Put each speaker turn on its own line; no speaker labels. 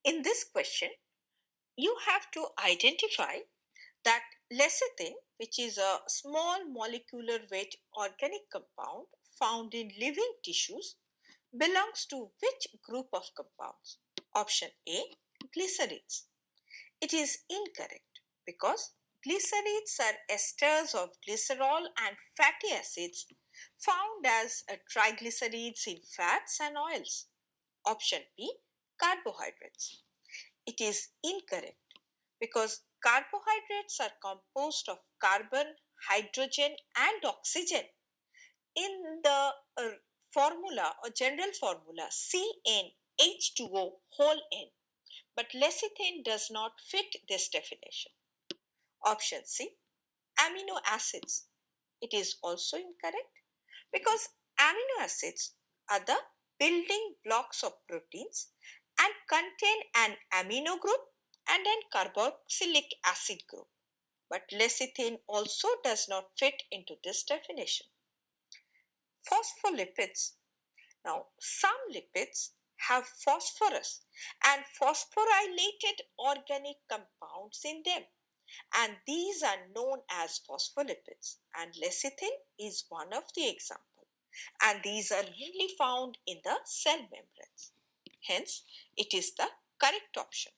In this question, you have to identify that lecithin, which is a small molecular weight organic compound found in living tissues, belongs to which group of compounds? Option A, glycerides. It is incorrect because glycerides are esters of glycerol and fatty acids found as triglycerides in fats and oils. Option B, carbohydrates. It is incorrect because carbohydrates are composed of carbon, hydrogen, and oxygen. In the formula or general formula CnH2O whole N, but lecithin does not fit this definition. Option C, amino acids. It is also incorrect because amino acids are the building blocks of proteins and contain an amino group and an carboxylic acid group. But lecithin also does not fit into this definition. Phospholipids. Now, some lipids have phosphorus and phosphorylated organic compounds in them, and these are known as phospholipids, and lecithin is one of the examples, and these are mainly found in the cell membranes. Hence, it is the correct option.